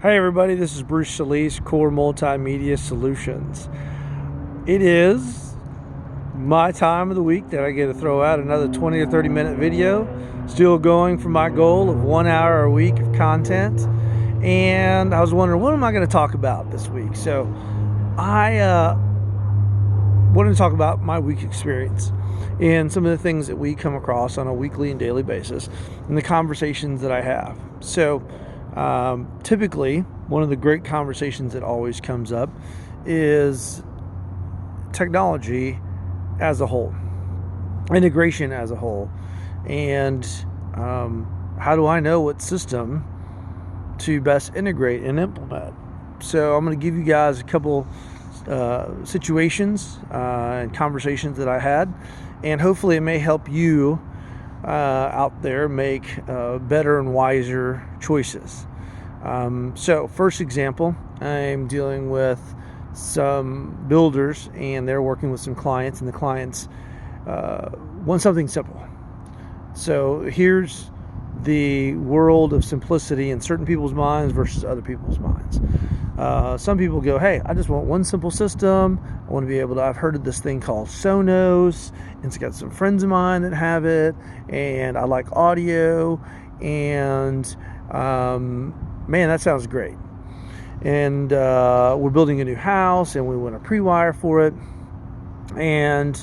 Hey everybody, this is Bruce Solis, Core Multimedia Solutions. It is my time of the week that I get to throw out another 20 or 30 minute video. Still going for my goal of 1 hour a week of content. And I was wondering, what am I going to talk about this week? So I wanted to talk about my week experience and some of the things that we come across on a weekly and daily basis and the conversations that I have. So typically, one of the great conversations that always comes up is technology as a whole, integration as a whole, and how do I know what system to best integrate and implement? So I'm going to give you guys a couple situations and conversations that I had, and hopefully it may help you out there make better and wiser choices. So first example, I'm dealing with some builders and they're working with some clients, and the clients want something simple. So here's the world of simplicity in certain people's minds versus other people's minds. Some people go, hey, I just want one simple system. I want to be able to, I've heard of this thing called Sonos, and it's got some friends of mine that have it, and I like audio, and man, that sounds great. And we're building a new house, and we want a pre-wire for it, and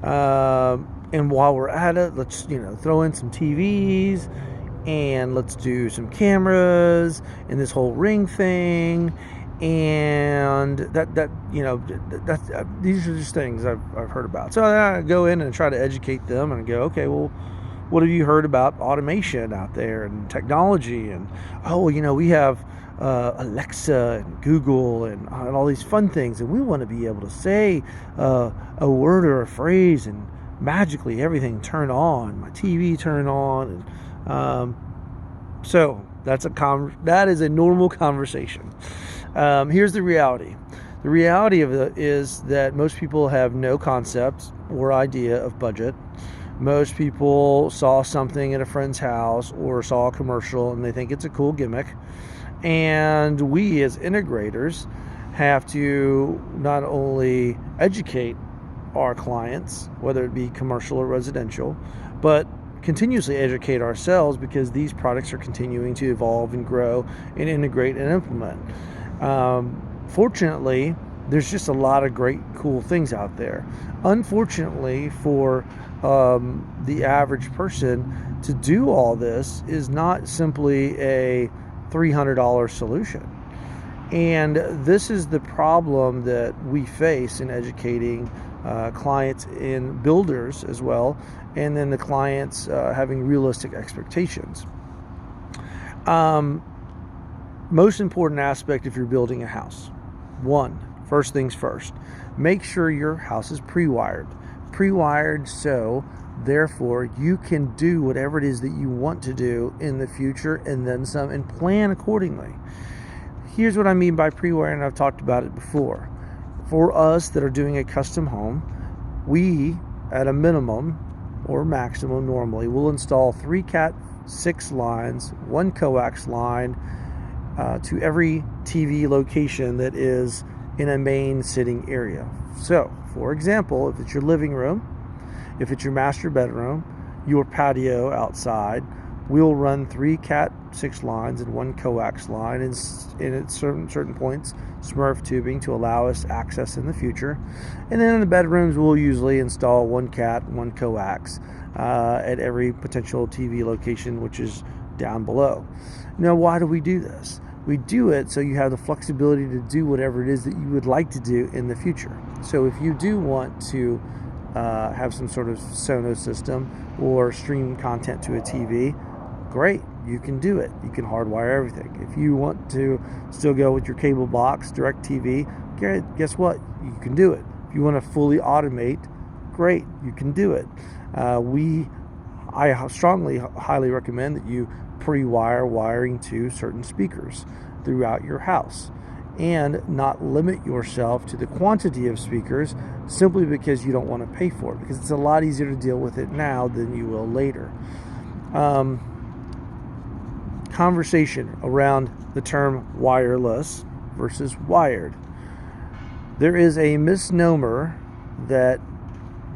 while we're at it, let's throw in some TVs, and let's do some cameras, and this whole Ring thing. And these are just things I've heard about. So I go in and try to educate them and go, okay, well, what have you heard about automation out there and technology? And we have Alexa and Google and all these fun things, and we want to be able to say a word or a phrase and magically everything turn on, my TV turn on, and so that is a normal conversation. Here's the reality. The reality of it is that most people have no concept or idea of budget. Most people saw something at a friend's house or saw a commercial and they think it's a cool gimmick. And we as integrators have to not only educate our clients, whether it be commercial or residential, but continuously educate ourselves, because these products are continuing to evolve and grow and integrate and implement. Fortunately, there's just a lot of great, cool things out there. Unfortunately, for the average person, to do all this is not simply a $300 solution. And this is the problem that we face in educating clients and builders as well, and then the clients having realistic expectations. Most important aspect if you're building a house. First things first, make sure your house is pre-wired. Pre-wired so therefore you can do whatever it is that you want to do in the future, and then some, and plan accordingly. Here's what I mean by pre-wiring, and I've talked about it before. For us that are doing a custom home, we at a minimum or maximum normally will install 3 Cat 6 lines, 1 coax line to every TV location that is in a main sitting area. So, for example, if it's your living room, if it's your master bedroom, your patio outside, we'll run 3 Cat 6 lines and 1 coax line, and at certain points, Smurf tubing to allow us access in the future. And then in the bedrooms, we'll usually install 1 Cat, 1 coax at every potential TV location, which is down below. Now, why do we do this? We do it so you have the flexibility to do whatever it is that you would like to do in the future. So if you do want to have some sort of Sonos system or stream content to a TV, great, you can do it. You can hardwire everything. If you want to still go with your cable box, direct TV, guess what? You can do it. If you want to fully automate, great, you can do it. I strongly, highly recommend that you pre-wire wiring to certain speakers throughout your house, and not limit yourself to the quantity of speakers simply because you don't want to pay for it, because it's a lot easier to deal with it now than you will later. conversation around the term wireless versus wired. There is a misnomer that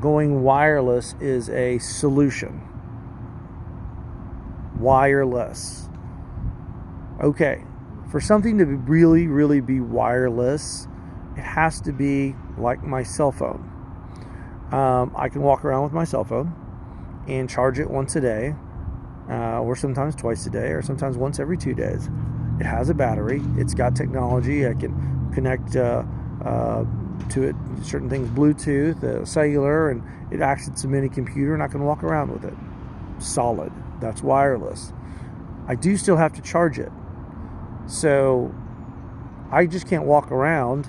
going wireless is a solution. Wireless. Okay, for something to really, really be wireless, it has to be like my cell phone. I can walk around with my cell phone and charge it once a day, or sometimes twice a day, or sometimes once every 2 days. It has a battery. It's got technology. I can connect to it certain things, Bluetooth, cellular, and it acts as a mini computer, and I can walk around with it. Solid. That's wireless. I do still have to charge it. So I just can't walk around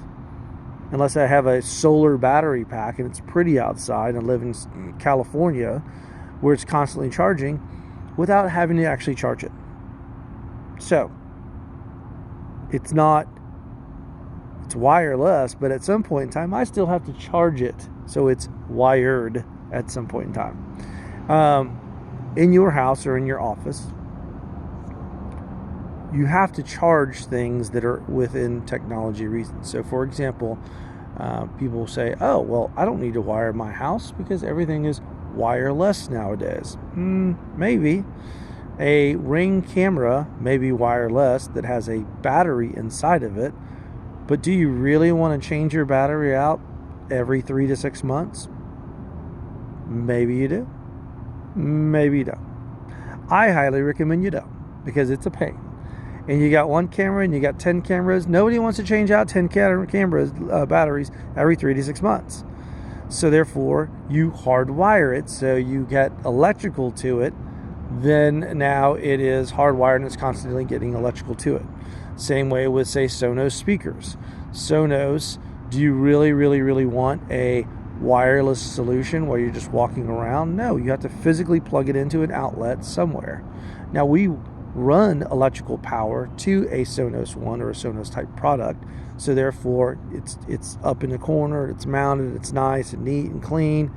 unless I have a solar battery pack and it's pretty outside and live in California where it's constantly charging without having to actually charge it. So it's wireless, but at some point in time I still have to charge it. So it's wired at some point in time. In your house or in your office, you have to charge things that are within technology reasons. So for example, people say, oh, well, I don't need to wire my house because everything is wireless nowadays. Maybe. A Ring camera may be wireless that has a battery inside of it, but do you really want to change your battery out every 3 to 6 months? Maybe you do. Maybe you don't. I highly recommend you don't, because it's a pain. And you got one camera and you got 10 cameras. Nobody wants to change out 10 cameras batteries every 3 to 6 months. So therefore, you hardwire it so you get electrical to it. Then now it is hardwired and it's constantly getting electrical to it. Same way with, say, Sonos speakers. Sonos, do you really, really, really want a wireless solution where you're just walking around? No, you have to physically plug it into an outlet somewhere. Now, we run electrical power to a Sonos One or a Sonos type product, so therefore it's up in the corner, it's mounted, it's nice and neat and clean.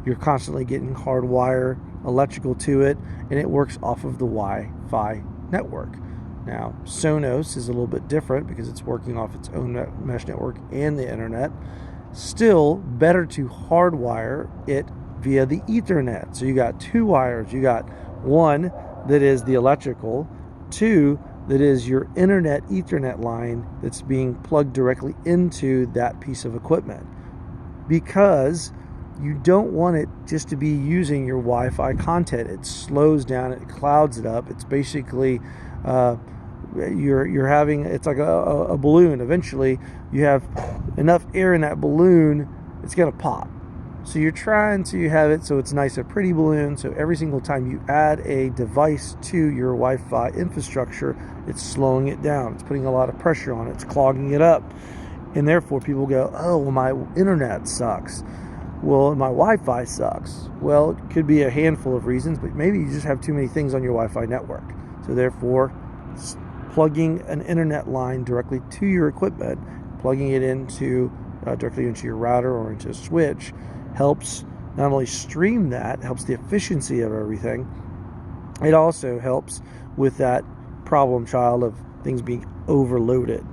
You're constantly getting hardwire electrical to it, and it works off of the Wi-Fi network. Now, Sonos is a little bit different because it's working off its own mesh network and the internet. Still better to hardwire it via the Ethernet. So you got two wires. You got one that is the electrical, two that is your internet Ethernet line that's being plugged directly into that piece of equipment, because you don't want it just to be using your Wi-Fi content. It slows down, it clouds it up. It's basically you're having, it's like a balloon. Eventually you have enough air in that balloon, it's going to pop. So you're trying to have it so it's nice, a pretty balloon. So every single time you add a device to your Wi-Fi infrastructure, it's slowing it down. It's putting a lot of pressure on it. It's clogging it up. And therefore people go, oh, well, my internet sucks. Well, my Wi-Fi sucks. Well, it could be a handful of reasons, but maybe you just have too many things on your Wi-Fi network. So therefore, plugging an internet line directly to your equipment, plugging it into directly into your router or into a switch, helps not only stream that, helps the efficiency of everything, it also helps with that problem child of things being overloaded.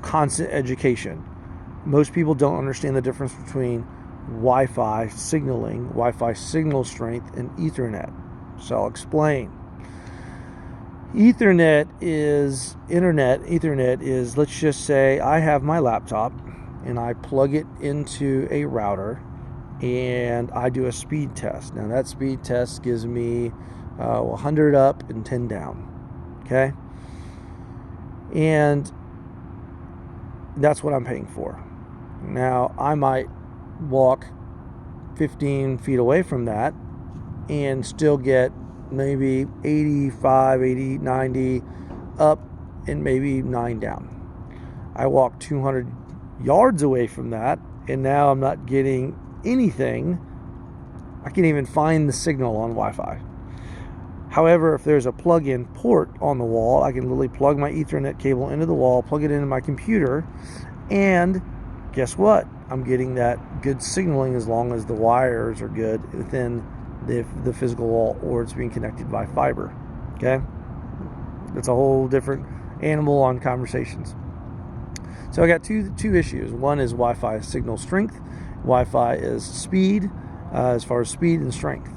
Constant education. Most people don't understand the difference between Wi-Fi signaling, Wi-Fi signal strength, and Ethernet. So I'll explain. Ethernet is, let's just say I have my laptop and I plug it into a router and I do a speed test. Now that speed test gives me 100 up and 10 down. Okay? And that's what I'm paying for. Now, I might walk 15 feet away from that and still get maybe 85, 80, 90 up and maybe 9 down. I walk 200 yards away from that and now I'm not getting anything. I can't even find the signal on Wi-Fi. However, if there's a plug-in port on the wall, I can literally plug my Ethernet cable into the wall, plug it into my computer, and guess what? I'm getting that good signaling as long as the wires are good within the physical wall, or it's being connected by fiber. Okay, that's a whole different animal on conversations. So I got two issues. One is Wi-Fi signal strength. Wi-Fi is speed, as far as speed and strength.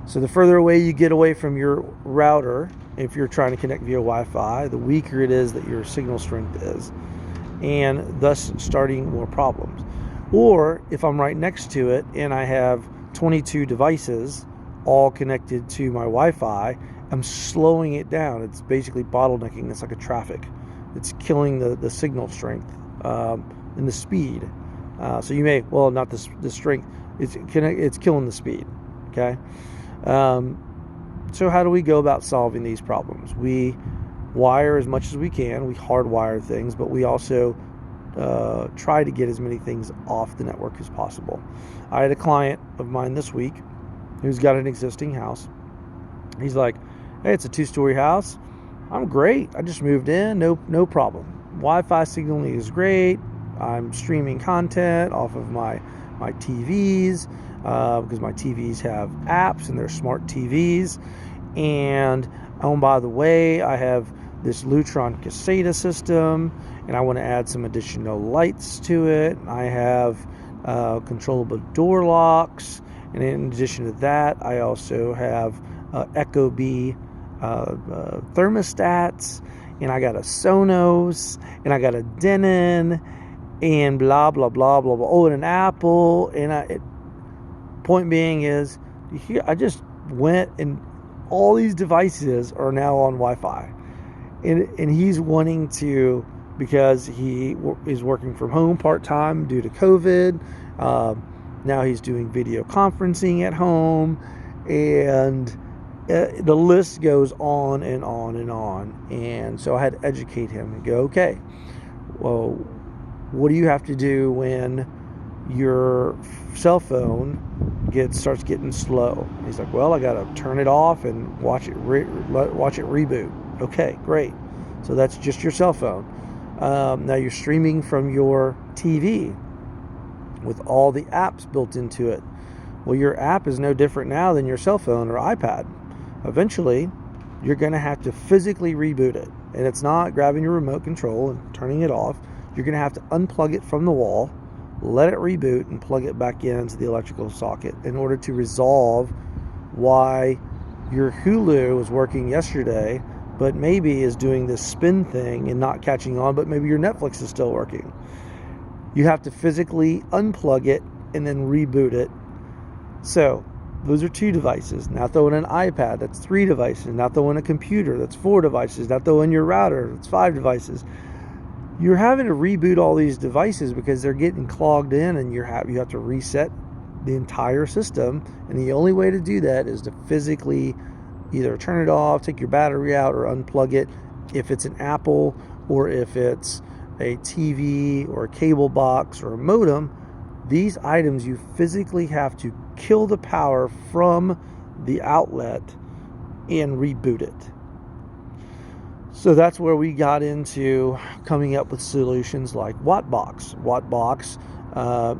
So the further away you get away from your router, if you're trying to connect via Wi-Fi, the weaker it is that your signal strength is, and thus starting more problems. Or if I'm right next to it and I have 22 devices all connected to my Wi-Fi, I'm slowing it down. It's basically bottlenecking. It's like a traffic. It's killing the signal strength and the speed. So you may, well, not the strength. It's killing the speed. Okay. So how do we go about solving these problems? We wire as much as we can. We hardwire things, but we also try to get as many things off the network as possible. I had a client of mine this week who's got an existing house. He's like, hey, it's a 2-story house. I'm great. I just moved in. No problem. Wi-Fi signaling is great. I'm streaming content off of my TVs because my TVs have apps and they're smart TVs. And oh, by the way, I have this Lutron Caseta system, and I want to add some additional lights to it. I have controllable door locks, and in addition to that, I also have Ecobee thermostats, and I got a Sonos, and I got a Denon, and blah blah blah blah blah. Oh, and an Apple, and point being is, I just went and all these devices are now on Wi-Fi, and he's wanting to, because he is working from home part-time due to COVID. Now he's doing video conferencing at home, and the list goes on and on and on. And so I had to educate him and go, okay, well, what do you have to do when your cell phone starts getting slow? He's like, well, I got to turn it off and watch it reboot. Okay, great. So that's just your cell phone. Now you're streaming from your TV with all the apps built into it. Well, your app is no different now than your cell phone or iPad. Eventually, you're going to have to physically reboot it. And it's not grabbing your remote control and turning it off. You're going to have to unplug it from the wall, let it reboot, and plug it back into the electrical socket in order to resolve why your Hulu was working yesterday, but maybe is doing this spin thing and not catching on, but maybe your Netflix is still working. You have to physically unplug it and then reboot it. So those are 2 devices. Now throw in an iPad, that's 3 devices. Now throw in a computer, that's 4 devices. Now throw in your router, that's 5 devices. You're having to reboot all these devices because they're getting clogged in, and you have to reset the entire system. And the only way to do that is to physically either turn it off, take your battery out, or unplug it. If it's an Apple, or if it's a TV or a cable box or a modem, these items you physically have to kill the power from the outlet and reboot it. So that's where we got into coming up with solutions like Wattbox. Wattbox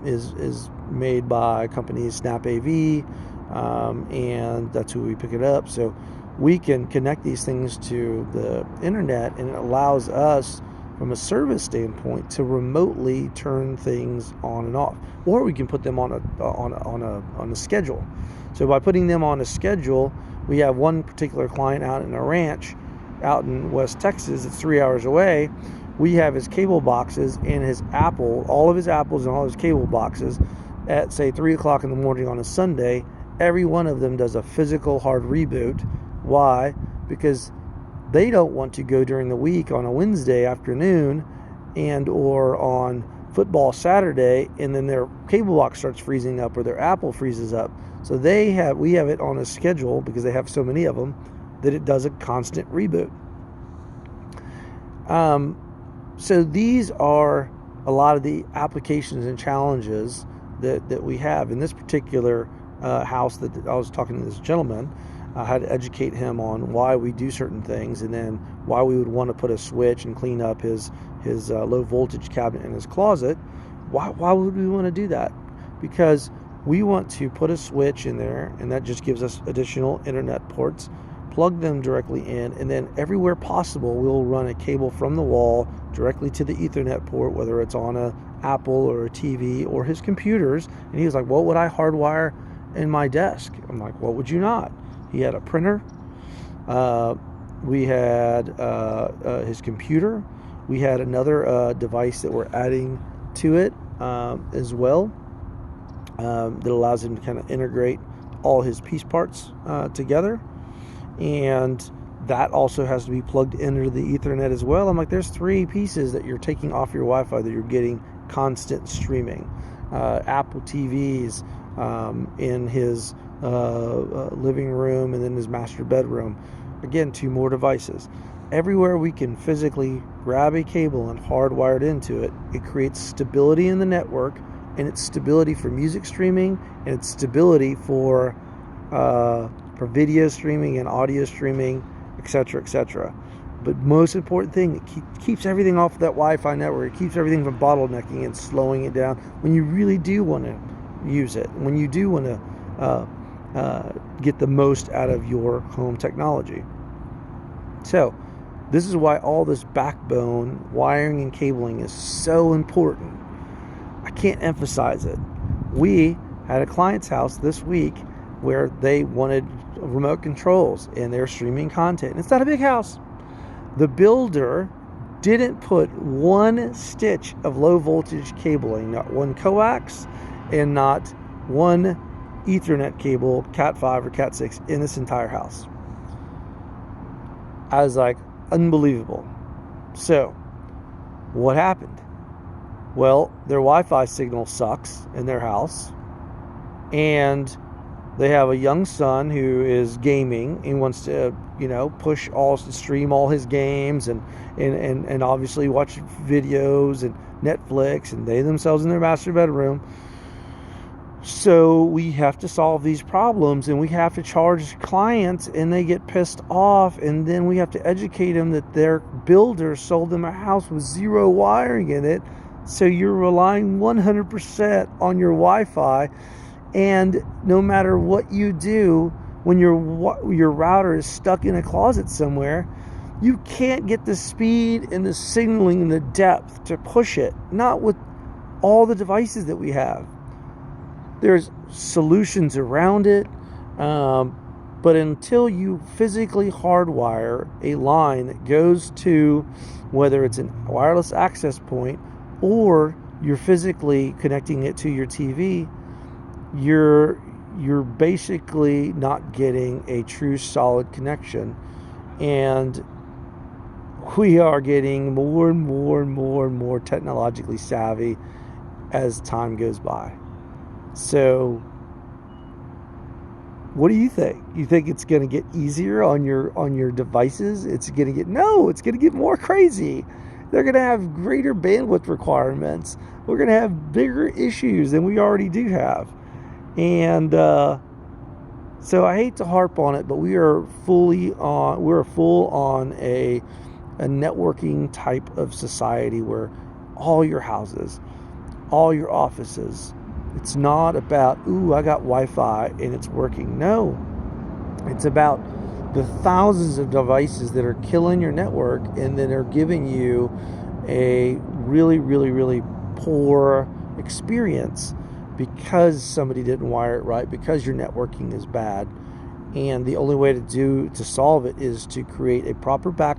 is made by company Snap AV, and that's who we pick it up. So we can connect these things to the internet, and it allows us, from a service standpoint, to remotely turn things on and off, or we can put them on a schedule. So by putting them on a schedule, we have one particular client out in a ranch out in West Texas. It's 3 hours away. We have his cable boxes and his Apple, all of his Apples and all his cable boxes at, say, 3 o'clock in the morning on a Sunday. Every one of them does a physical hard reboot. Why? Because they don't want to go during the week on a Wednesday afternoon and or on football Saturday, and then their cable box starts freezing up or their Apple freezes up. So we have it on a schedule, because they have so many of them, that it does a constant reboot. So these are a lot of the applications and challenges that we have in this particular house that I was talking to this gentleman. I had to educate him on why we do certain things, and then why we would want to put a switch and clean up his low voltage cabinet in his closet. Why would we want to do that? Because we want to put a switch in there, and that just gives us additional internet ports. plug them directly in, and then everywhere possible, we'll run a cable from the wall directly to the Ethernet port, whether it's on a Apple or a TV or his computers. And he was like, what would I hardwire in my desk? I'm like, what would you not? He had a printer. We had his computer. We had another device that we're adding to it as well, that allows him to kind of integrate all his piece parts together. And that also has to be plugged into the Ethernet as well. I'm like, there's 3 pieces that you're taking off your Wi-Fi that you're getting constant streaming. Apple TVs in his living room, and then his master bedroom. Again, 2 more devices. Everywhere we can physically grab a cable and hardwire it into it, it creates stability in the network, and it's stability for music streaming, and it's stability for video streaming and audio streaming, etc., etc. But most important thing, it keeps everything off that Wi-Fi network. It keeps everything from bottlenecking and slowing it down when you really do want to use it, when you do want to get the most out of your home technology. So this is why all this backbone wiring and cabling is so important. I can't emphasize it. We had a client's house this week where they wanted remote controls and they're streaming content. It's not a big house. The builder didn't put 1 stitch of low voltage cabling, not 1 coax and not 1 Ethernet cable, Cat 5 or Cat 6, in this entire house. I was like, unbelievable. So what happened? Well, their Wi-Fi signal sucks in their house, and they have a young son who is gaming and wants to, stream all his games and obviously watch videos and Netflix, and they themselves in their master bedroom. So we have to solve these problems, and we have to charge clients, and they get pissed off, and then we have to educate them that their builder sold them a house with 0 wiring in it. So you're relying 100% on your Wi-Fi, and no matter what you do, when your router is stuck in a closet somewhere, you can't get the speed and the signaling and the depth to push it. Not with all the devices that we have. There's solutions around it, but until you physically hardwire a line that goes to, whether it's a wireless access point or you're physically connecting it to your TV, you're basically not getting a true solid connection. And we are getting more and more and more and more technologically savvy as time goes by. So what do you think? You think it's going to get easier on your devices? It's going to get more crazy. They're going to have greater bandwidth requirements. We're going to have bigger issues than we already do have. And so I hate to harp on it, but we're full on a networking type of society where all your houses, all your offices, it's not about, I got Wi-Fi and it's working. No, it's about the thousands of devices that are killing your network and that are giving you a really, really, really poor experience because somebody didn't wire it right, because your networking is bad. And the only way to solve it is to create a proper backbone